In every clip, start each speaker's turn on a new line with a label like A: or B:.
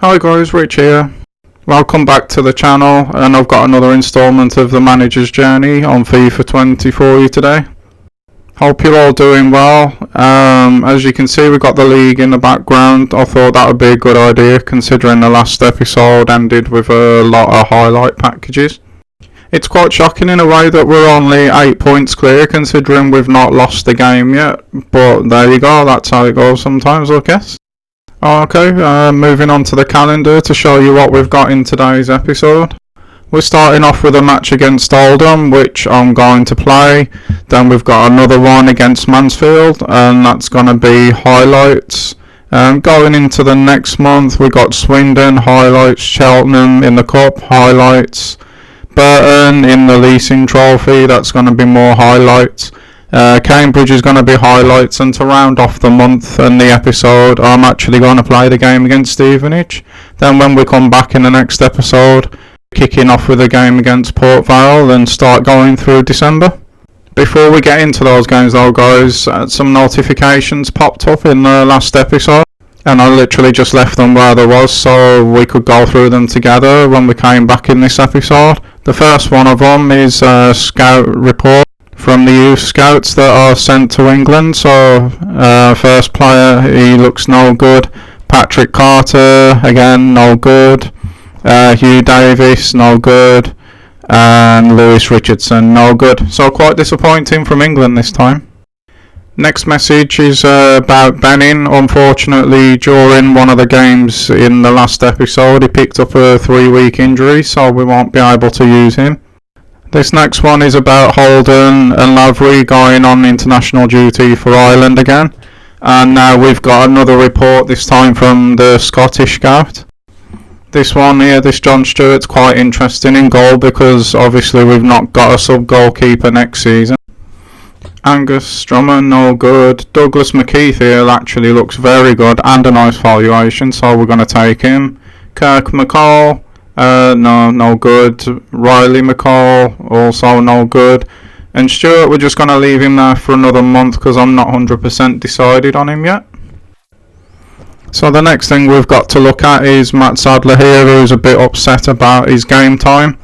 A: Hi guys, Rich here. Welcome back to the channel, and I've got another installment of the manager's journey on FIFA 20 for you today. Hope you're all doing well. As you can see, we've got the league in the background. I thought that would be a good idea considering the last episode ended with a lot of highlight packages. It's quite shocking in a way that we're only 8 points clear considering we've not lost the game yet, but there you go, that's how it goes sometimes, I guess. Okay, moving on to the calendar to show you what we've got in today's episode. We're starting off with a match against Oldham, which I'm going to play. Then we've got another one against Mansfield, and that's going to be highlights. Going into the next month, we've got Swindon, highlights, Cheltenham in the Cup, highlights, Burton in the leasing trophy, that's going to be more highlights. Cambridge is going to be highlights, and to round off the month and the episode, I'm actually going to play the game against Stevenage. Then when we come back in the next episode, kicking off with a game against Port Vale and start going through December. Before we get into those games though guys, some notifications popped up in the last episode, and I literally just left them where they was so we could go through them together when we came back in this episode. The first one of them is a scout report from the youth scouts that are sent to England. So first player, he looks no good. Patrick Carter, again no good. Hugh Davis, no good. And Lewis Richardson, no good. So quite disappointing from England this time. Next message is about Benning. Unfortunately, during one of the games in the last episode, he picked up a 3-week injury, so we won't be able to use him. This next one is about Holden and Lavery going on international duty for Ireland again. And now we've got another report, this time from the Scottish scout. This one here, this John Stewart's quite interesting in goal because obviously we've not got a sub-goalkeeper next season. Angus Strummer, no good. Douglas McKeith here actually looks very good and a nice valuation, so we're going to take him. Kirk McCall. No good. Riley McCall, also no good. And Stewart, we're just going to leave him there for another month because I'm not 100% decided on him yet. So the next thing we've got to look at is Matt Sadler here, who's a bit upset about his game time.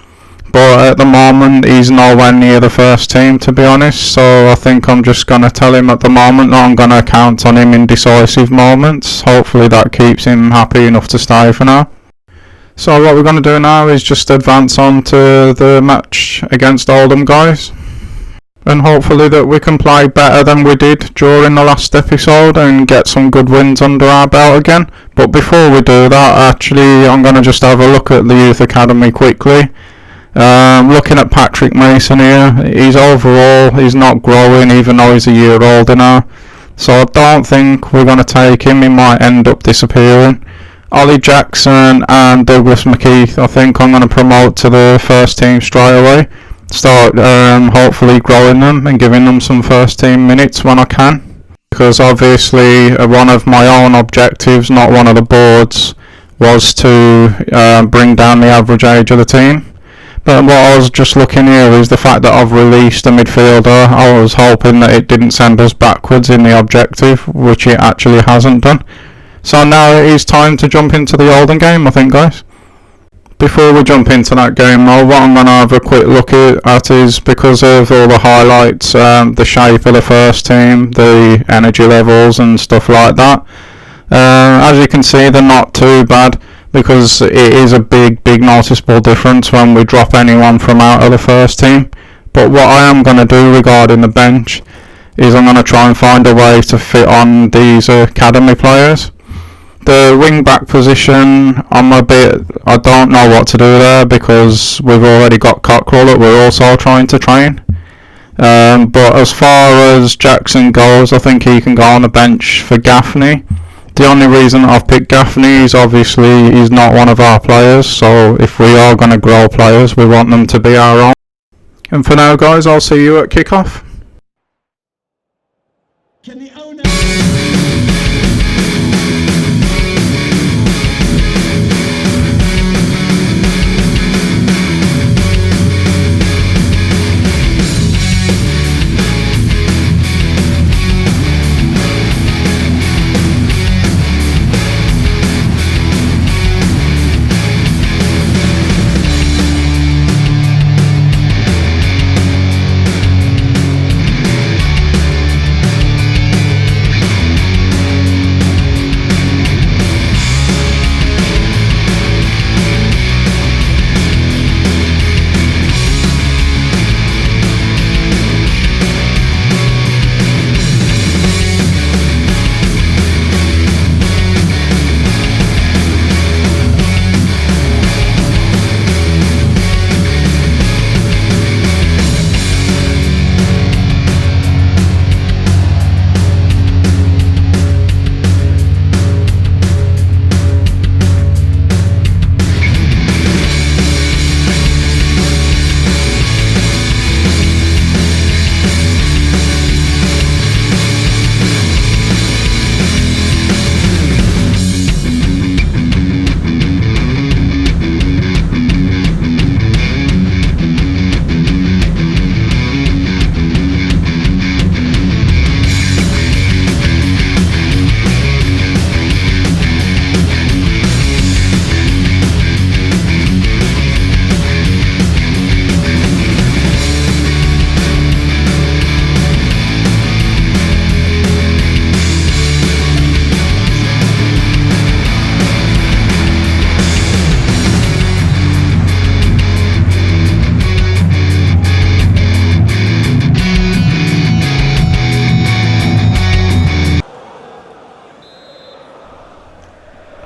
A: But at the moment, he's nowhere near the first team, to be honest. So I think I'm just going to tell him at the moment that I'm going to count on him in decisive moments. Hopefully that keeps him happy enough to stay for now. So what we're going to do now is just advance on to the match against Oldham guys, and hopefully that we can play better than we did during the last episode and get some good wins under our belt again. But before we do that, actually I'm going to just have a look at the youth academy quickly. Looking at Patrick Mason here, he's not growing even though he's a year older now, so I don't think we're going to take him. He might end up disappearing. Ollie Jackson and Douglas McKeith, I think I'm going to promote to the first team straight away. Start hopefully growing them and giving them some first team minutes when I can. Because obviously one of my own objectives, not one of the boards, was to bring down the average age of the team. But what I was just looking here is the fact that I've released a midfielder. I was hoping that it didn't send us backwards in the objective, which it actually hasn't done. So now it is time to jump into the Oldham game, I think, guys. Before we jump into that game though, what I'm going to have a quick look at is, because of all the highlights, the shape of the first team, the energy levels and stuff like that. As you can see, they're not too bad, because it is a big noticeable difference when we drop anyone from out of the first team. But what I am going to do regarding the bench is I'm going to try and find a way to fit on these academy players. The wing back position, I don't know what to do there because we've already got Cockrell that we're also trying to train. But as far as Jackson goes, I think he can go on the bench for Gaffney. The only reason I've picked Gaffney is obviously he's not one of our players, so if we are going to grow players, we want them to be our own. And for now guys, I'll see you at kickoff. Can the owner...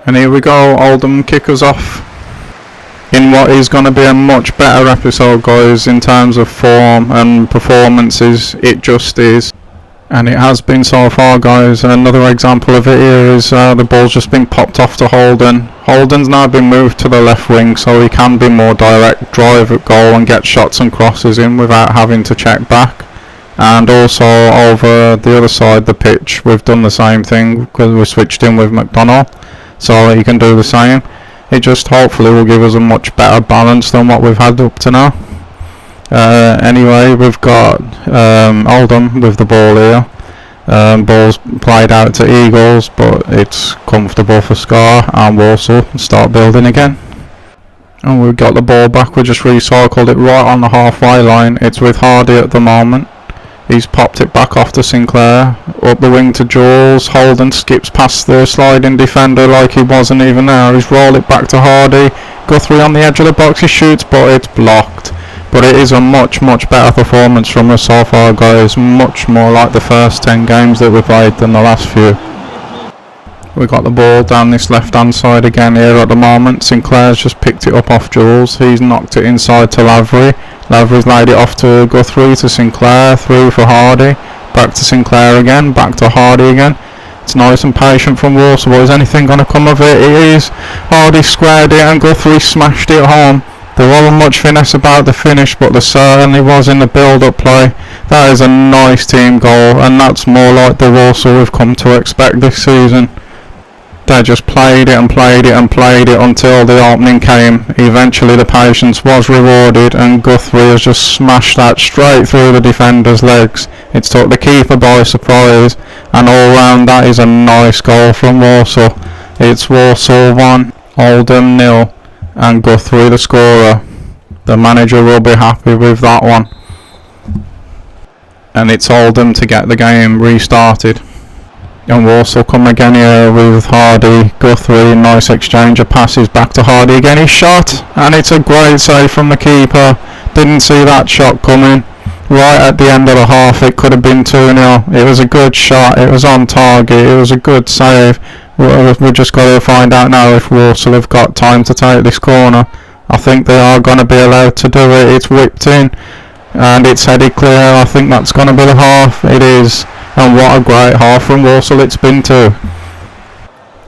A: And here we go, Oldham kick us off in what is going to be a much better episode, guys, in terms of form and performances. It just is. And it has been so far, guys. Another example of it here is the ball's just been popped off to Holden. Holden's now been moved to the left wing so he can be more direct, drive at goal and get shots and crosses in without having to check back. And also over the other side of the pitch we've done the same thing because we switched in with McDonald, so he can do the same. It just hopefully will give us a much better balance than what we've had up to now. Anyway, we've got Oldham with the ball here. Ball's played out to Eagles, but it's comfortable for Scar, and Walsall start building again. And we've got the ball back. We just recycled it right on the halfway line. It's with Hardy at the moment. He's popped it back off to Sinclair, up the wing to Jules. Holden skips past the sliding defender like he wasn't even there. He's rolled it back to Hardy. Guthrie on the edge of the box, he shoots, but it's blocked. But it is a much better performance from us so far, guys. Much more like the first 10 games that we played than the last few. We got the ball down this left hand side again here at the moment. Sinclair's just picked it up off Jules. He's knocked it inside to Lavery. Lavery's laid it off to Guthrie, to Sinclair, through for Hardy. Back to Sinclair again, back to Hardy again. It's nice and patient from Walsall, but is anything going to come of it? It is. Hardy squared it and Guthrie smashed it home. There wasn't much finesse about the finish, but there certainly was in the build-up play. That is a nice team goal, and that's more like the Walsall we've come to expect this season. They just played it and played it and played it until the opening came. Eventually the patience was rewarded, and Guthrie has just smashed that straight through the defender's legs. It's took the keeper by surprise, and all round that is a nice goal from Walsall. It's Walsall 1, Oldham 0, and Guthrie the scorer. The manager will be happy with that one. And it's Oldham to get the game restarted. And Walsall come again here with Hardy, Guthrie, nice exchange of passes back to Hardy again. He's shot, and it's a great save from the keeper. Didn't see that shot coming. Right at the end of the half, it could have been 2-0. It was a good shot, it was on target, it was a good save. We've just got to find out now if Walsall have got time to take this corner. I think they are going to be allowed to do it. It's whipped in, and it's headed clear. I think that's going to be the half. It is. And what a great half from Walsall it's been too.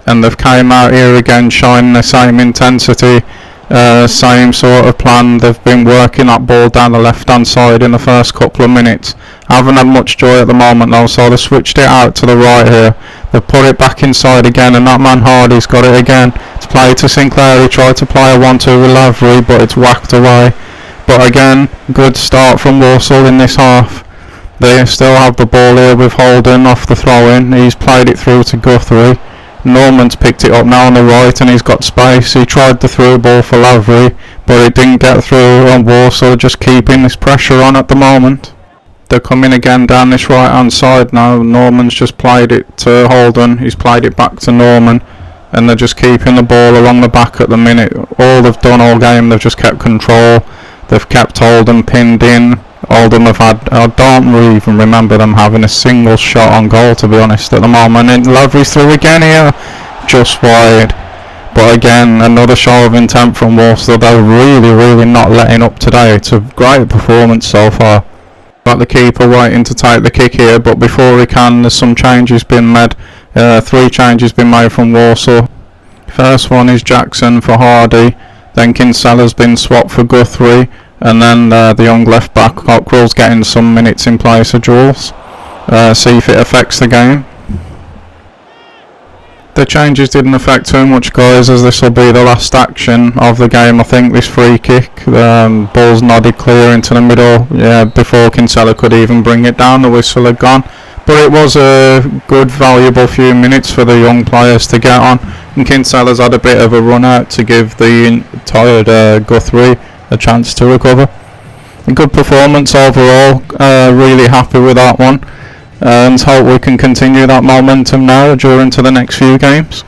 A: And they've came out here again showing the same intensity, same sort of plan. They've been working that ball down the left hand side in the first couple of minutes. Haven't had much joy at the moment though, so they switched it out to the right here. They've put it back inside again, and that man Hardy's got it again. It's played to Sinclair. He tried to play a 1-2 with Lavery, but it's whacked away. But again, good start from Walsall in this half. They still have the ball here with Holden off the throw-in. He's played it through to Guthrie. Norman's picked it up now on the right, and he's got space. He tried the through ball for Lavery, but it didn't get through, and Walsall just keeping this pressure on at the moment. They're coming again down this right hand side now. Norman's just played it to Holden. He's played it back to Norman, and they're just keeping the ball along the back at the minute. All they've done all game, they've just kept control. They've kept Holden pinned in. Oldham have had, I don't really even remember them having a single shot on goal, to be honest, at the moment. And Lavery's through again here, just wide. But again, another show of intent from Walsall. They're really not letting up today. It's a great performance so far. Got the keeper waiting to take the kick here, but before he can, there's some changes been made. 3 changes been made from Walsall. First one is Jackson for Hardy, then Kinsella's been swapped for Guthrie, and then the young left back Cockrell's getting some minutes in place of Jules. See if it affects the game. The changes didn't affect too much, guys, as this will be the last action of the game. I think this free kick, ball's nodded clear into the middle, before Kinsella could even bring it down. The whistle had gone, but it was a good valuable few minutes for the young players to get on, and Kinsella's had a bit of a run out to give the tired Guthrie a chance to recover. A good performance overall, really happy with that one, and hope we can continue that momentum now during to the next few games.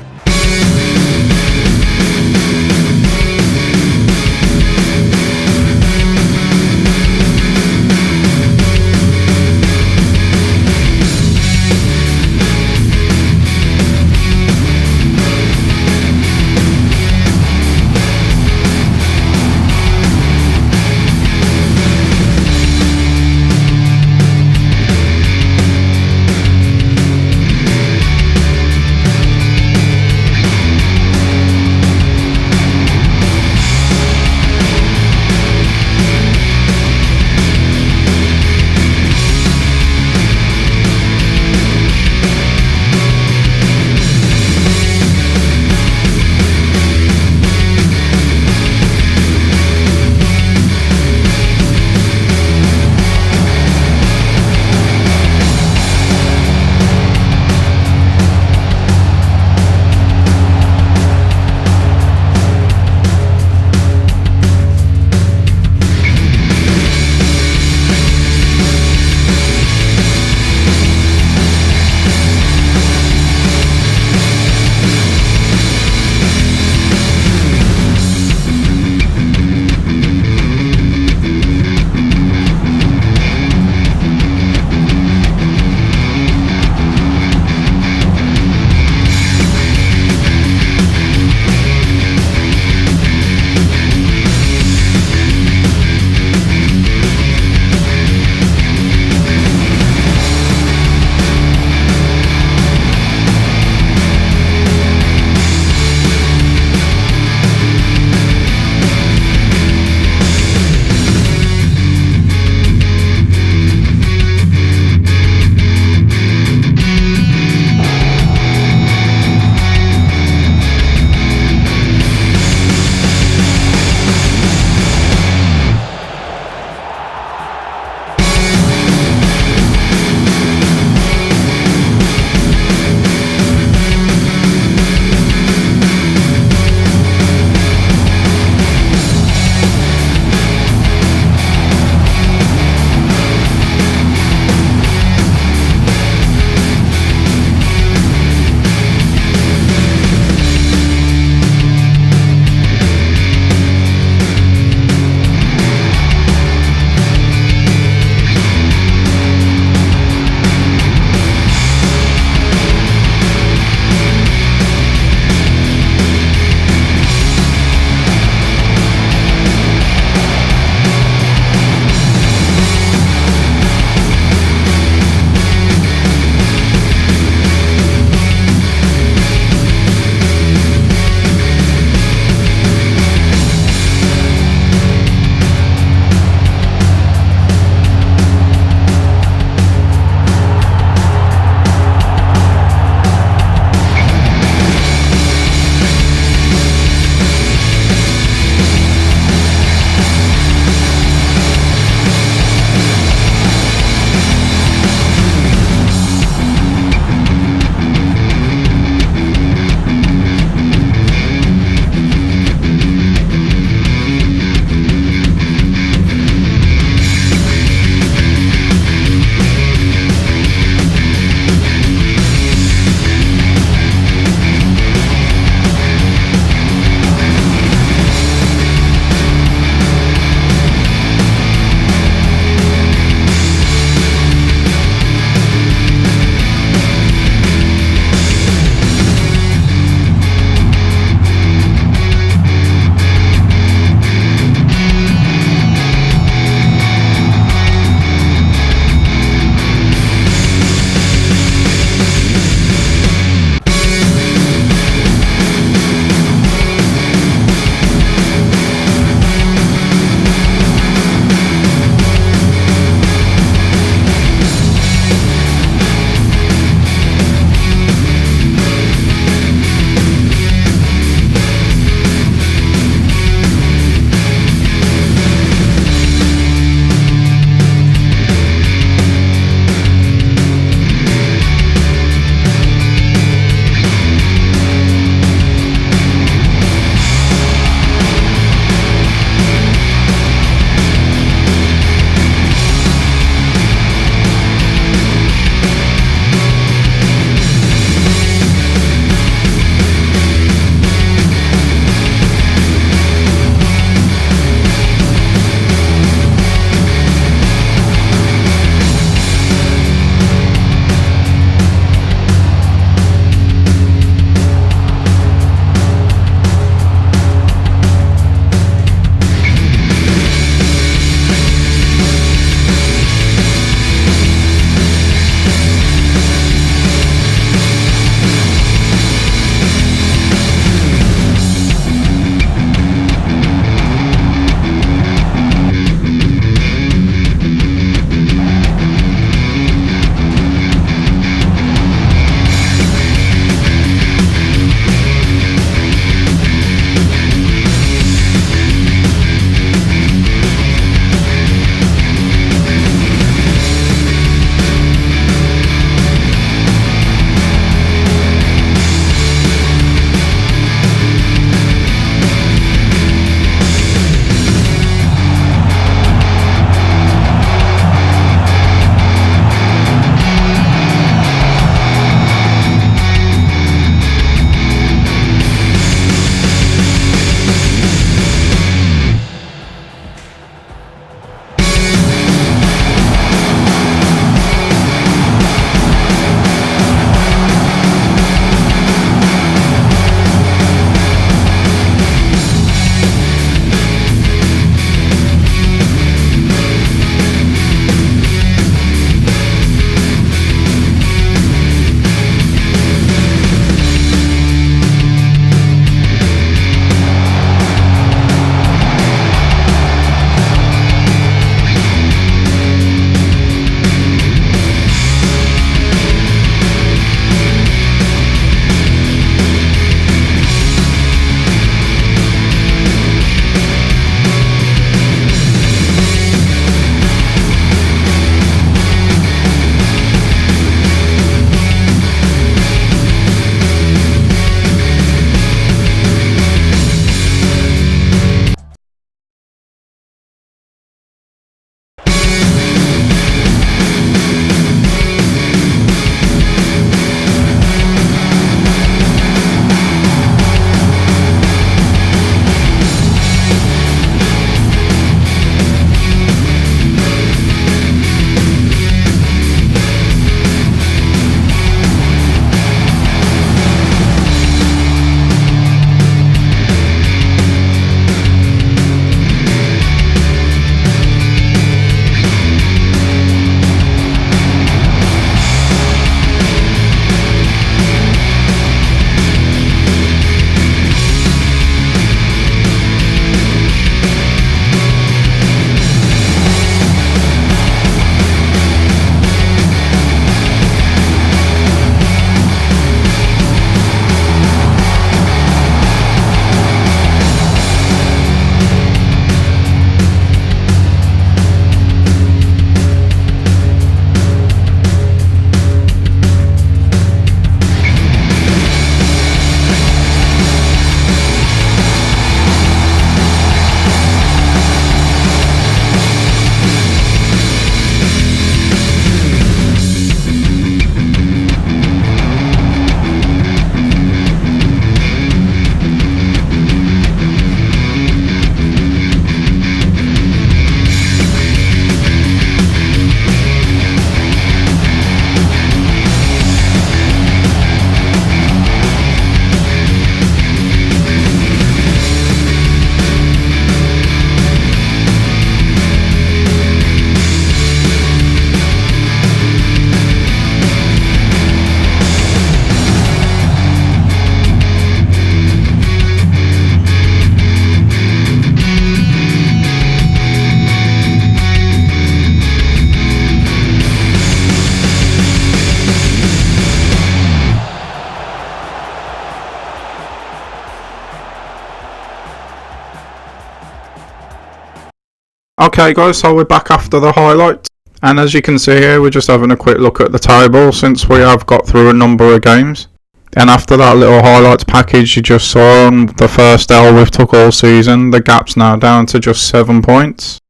A: Okay guys, so we're back after the highlights, and as you can see here, we're just having a quick look at the table since we have got through a number of games. And after that little highlights package you just saw on the first L we've took all season, the gap's now down to just 7 points,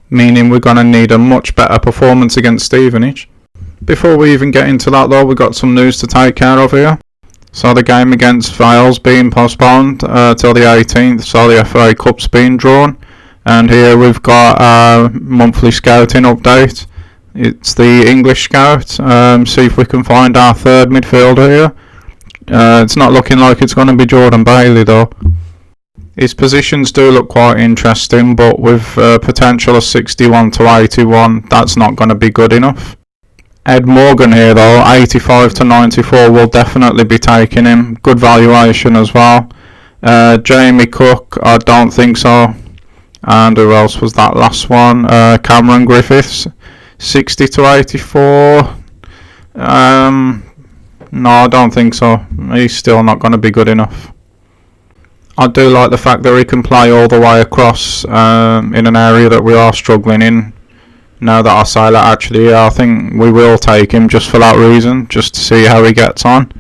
A: meaning we're going to need a much better performance against Stevenage. Before we even get into that though, we've got some news to take care of here. So the game against Vale's being postponed till the 18th, so the FA Cup's been drawn. And here we've got a monthly scouting update. It's the English scout. See if we can find our third midfielder here. It's not looking like it's going to be Jordan Bailey though. His positions do look quite interesting, but with potential of 61 to 81, that's not going to be good enough. Ed Morgan here though, 85 to 94, will definitely be taking him. Good valuation as well. Jamie Cook, I don't think so. And who else was that last one? Cameron Griffiths, 60 to 84. No, I don't think so. He's still not going to be good enough. I do like the fact that he can play all the way across in an area that we are struggling in. Now that I say that, actually, yeah, I think we will take him just for that reason, just to see how he gets on.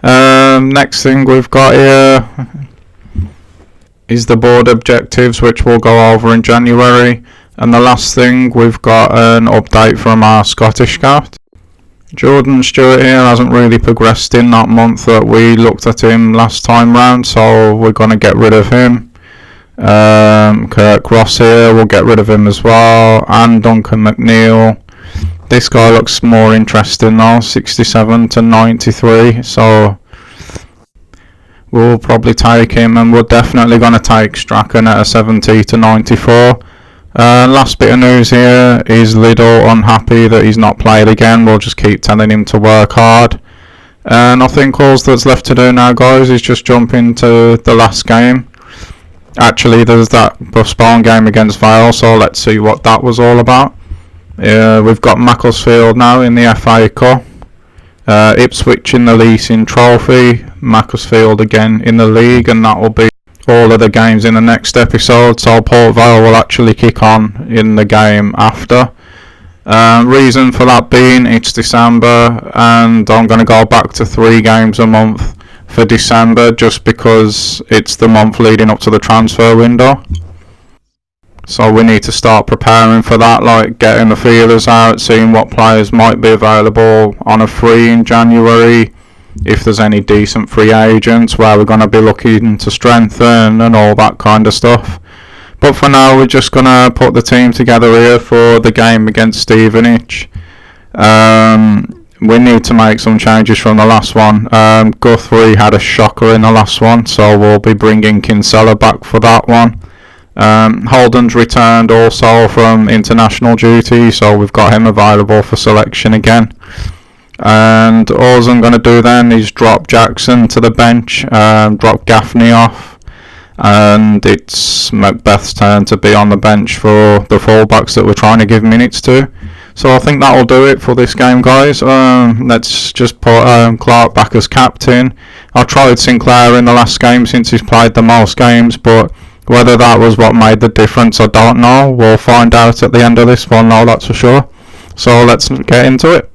A: Next thing we've got here is the board objectives, which we'll go over in January. And the last thing, we've got an update from our Scottish scout. Jordan Stewart here hasn't really progressed in that month that we looked at him last time round, so we're going to get rid of him. Kirk Ross here, we'll get rid of him as well. And Duncan McNeil. This guy looks more interesting though, 67 to 93, so we'll probably take him, and we're definitely going to take Strachan at a 70 to 94. Last bit of news here is Liddell unhappy that he's not played again. We'll just keep telling him to work hard. And I think all that's left to do now, guys, is just jump into the last game. Actually, there's that postponed game against Vale, so let's see what that was all about. We've got Macclesfield now in the FA Cup. Ipswich in the Leasing Trophy, Macclesfield again in the league, and that will be all of the games in the next episode. So Port Vale will actually kick on in the game after. Reason for that being it's December, and I'm going to go back to 3 games a month for December, just because it's the month leading up to the transfer window. So we need to start preparing for that, like getting the feelers out, seeing what players might be available on a free in January, if there's any decent free agents where we're going to be looking to strengthen and all that kind of stuff. But for now, we're just going to put the team together here for the game against Stevenage. We need to make some changes from the last one. Guthrie had a shocker in the last one, so we'll be bringing Kinsella back for that one. Holden's returned also from international duty, so we've got him available for selection again. And all I'm going to do then is drop Jackson to the bench, drop Gaffney off, and it's Macbeth's turn to be on the bench for the fullbacks that we're trying to give minutes to. So I think that'll do it for this game, guys. Let's just put Clark back as captain. I tried Sinclair in the last game since he's played the most games, but whether that was what made the difference, I don't know. We'll find out at the end of this one, though, that's for sure. So let's get into it.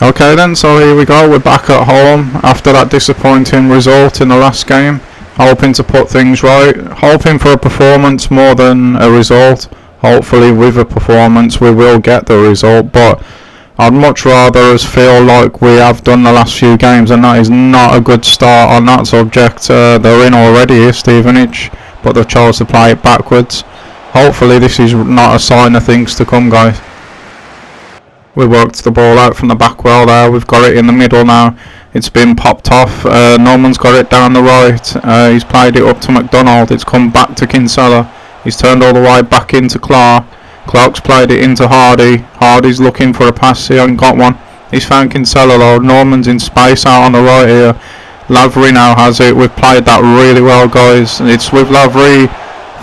A: Okay then, so here we go, we're back at home after that disappointing result in the last game. Hoping to put things right, hoping for a performance more than a result. Hopefully with a performance we will get the result, but I'd much rather us feel like we have done the last few games, and that is not a good start on that subject. They're in already here, Stevenage, but they've chose to play it backwards. Hopefully this is not a sign of things to come, guys. We worked the ball out from the back well there, we've got it in the middle now. It's been popped off, Norman's got it down the right, he's played it up to McDonald, it's come back to Kinsella. He's turned all the way back into Clark. Clark's played it into Hardy. Hardy's looking for a pass, he hasn't got one. He's found Kinsella though, Norman's in space out on the right here. Lavery now has it, we've played that really well, guys. It's with Lavery,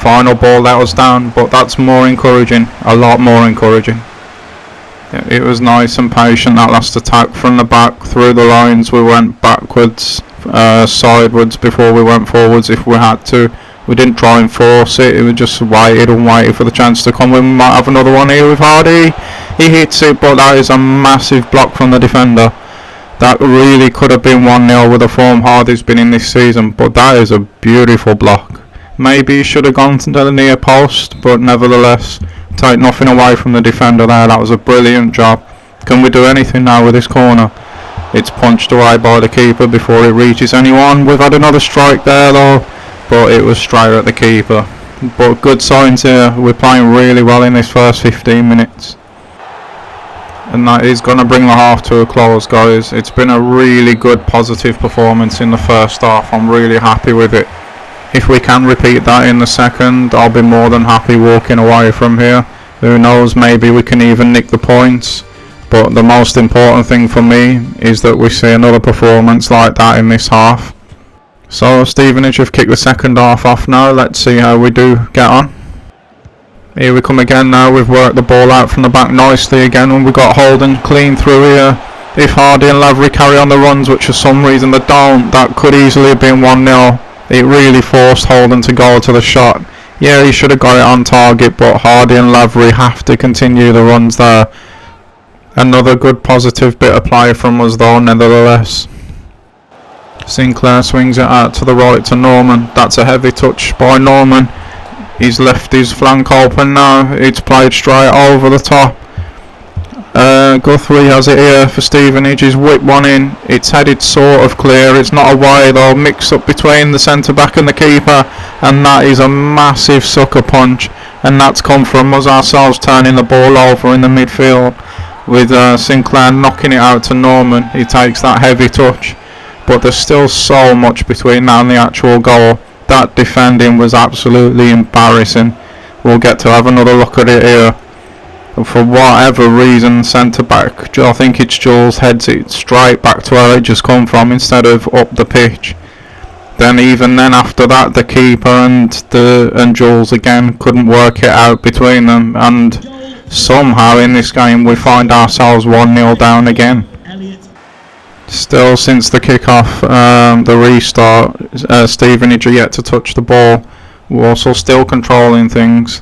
A: final ball let us down, but that's more encouraging, a lot more encouraging. It was nice and patient, that last attack from the back through the lines. We went backwards, sideways before we went forwards if we had to. We didn't try and force it, we just waited and waited for the chance to come. We might have another one here with Hardy. He hits it, but that is a massive block from the defender. That really could have been 1-0 with the form Hardy's been in this season, but that is a beautiful block. Maybe he should have gone to the near post, but nevertheless, take nothing away from the defender there. That was a brilliant job. Can we do anything now with this corner? It's punched away by the keeper before it reaches anyone. We've had another strike there though, but it was straight at the keeper. But good signs here, we're playing really well in this first 15 minutes. And that is going to bring the half to a close, guys. It's been a really good positive performance in the first half. I'm really happy with it. If we can repeat that in the second, I'll be more than happy walking away from here. Who knows, maybe we can even nick the points. But the most important thing for me is that we see another performance like that in this half. So Stevenage have kicked the second half off now. Let's see how we do get on. Here we come again now. We've worked the ball out from the back nicely again, and we've got Holden clean through here. If Hardy and Lavery carry on the runs, which for some reason they don't, that could easily have been 1-0. It really forced Holden to go to the shot. Yeah, he should have got it on target, but Hardy and Lavery have to continue the runs there. Another good positive bit of play from us though, nevertheless. Sinclair swings it out to the right to Norman. That's a heavy touch by Norman. He's left his flank open now. It's played straight over the top. Guthrie has it here for Stevenage. He's whipped one in. It's headed sort of clear. It's not away though. Mix up between the centre back and the keeper, and that is a massive sucker punch. And that's come from us ourselves turning the ball over in the midfield, with Sinclair knocking it out to Norman. He takes that heavy touch, but there's still so much between that and the actual goal. That defending was absolutely embarrassing. We'll get to have another look at it here. For whatever reason, centre back, I think it's Jules, heads it straight back to where it just come from instead of up the pitch. Then even then after that, the keeper and Jules again couldn't work it out between them, and somehow in this game we find ourselves 1-0 down again. Still, since the kick-off, the restart, Stevenage are yet to touch the ball. We're also still controlling things.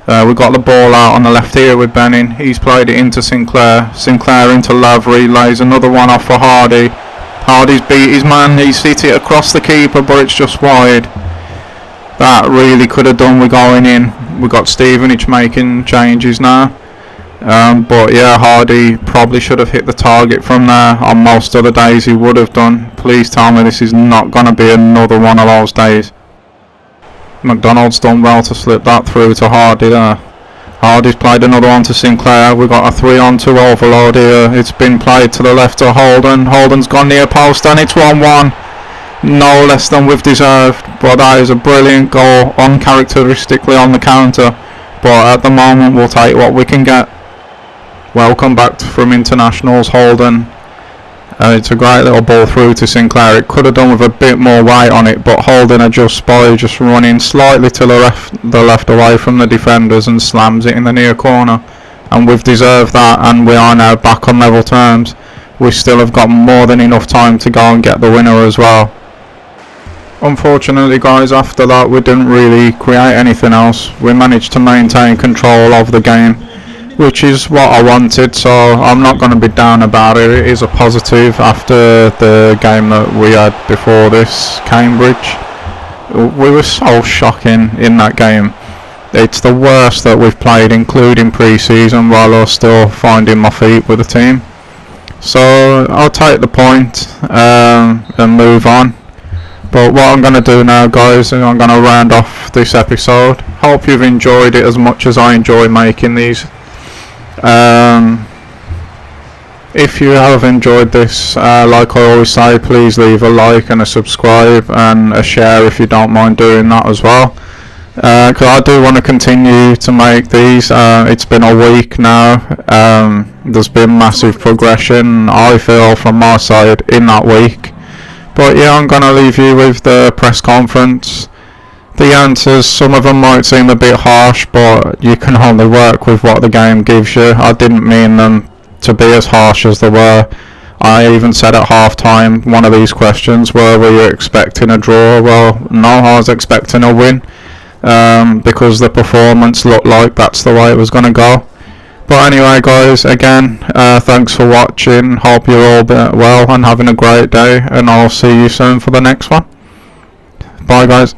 A: We've got the ball out on the left here with Benning. He's played it into Sinclair. Sinclair into Lavery, lays another one off for Hardy. Hardy's beat his man, he's hit it across the keeper, but it's just wide. That really could have done with going in. We've got Stevenage making changes now. But yeah, Hardy probably should have hit the target from there. On most other days he would have done. Please tell me this is not going to be another one of those days. McDonald's done well to slip that through to Hardy there. Hardy's played another one to Sinclair. We've got a 3-on-2 overload here. It's been played to the left to Holden. Holden's gone near post and it's 1-1. No less than we've deserved. But that is a brilliant goal, uncharacteristically on the counter. But at the moment we'll take what we can get. Welcome back from internationals, Holden. It's a great little ball through to Sinclair. It could have done with a bit more weight on it, but Holden adjusts by just running slightly to the left away from the defenders and slams it in the near corner. And we've deserved that, and we are now back on level terms. We still have got more than enough time to go and get the winner as well. Unfortunately, guys, after that we didn't really create anything else. We managed to maintain control of the game. which is what I wanted, so I'm not going to be down about it. It is a positive after the game that we had before this, Cambridge. We were so shocking in that game. It's the worst that we've played, including pre-season, while I was still finding my feet with the team. So I'll take the point and move on. But what I'm going to do now, guys, is I'm going to round off this episode. Hope you've enjoyed it as much as I enjoy making these. If you have enjoyed this, like I always say, please leave a like and a subscribe and a share if you don't mind doing that as well. Because I do want to continue to make these. It's been a week now. There's been massive progression, I feel, from my side in that week. But yeah, I'm going to leave you with the press conference. The answers, some of them might seem a bit harsh, but you can only work with what the game gives you. I didn't mean them to be as harsh as they were. I even said at half time, one of these questions, were you expecting a draw? Well, no, I was expecting a win. Because the performance looked like that's the way it was going to go. But anyway, guys, again, thanks for watching. Hope you're all well and having a great day, and I'll see you soon for the next one. Bye, guys.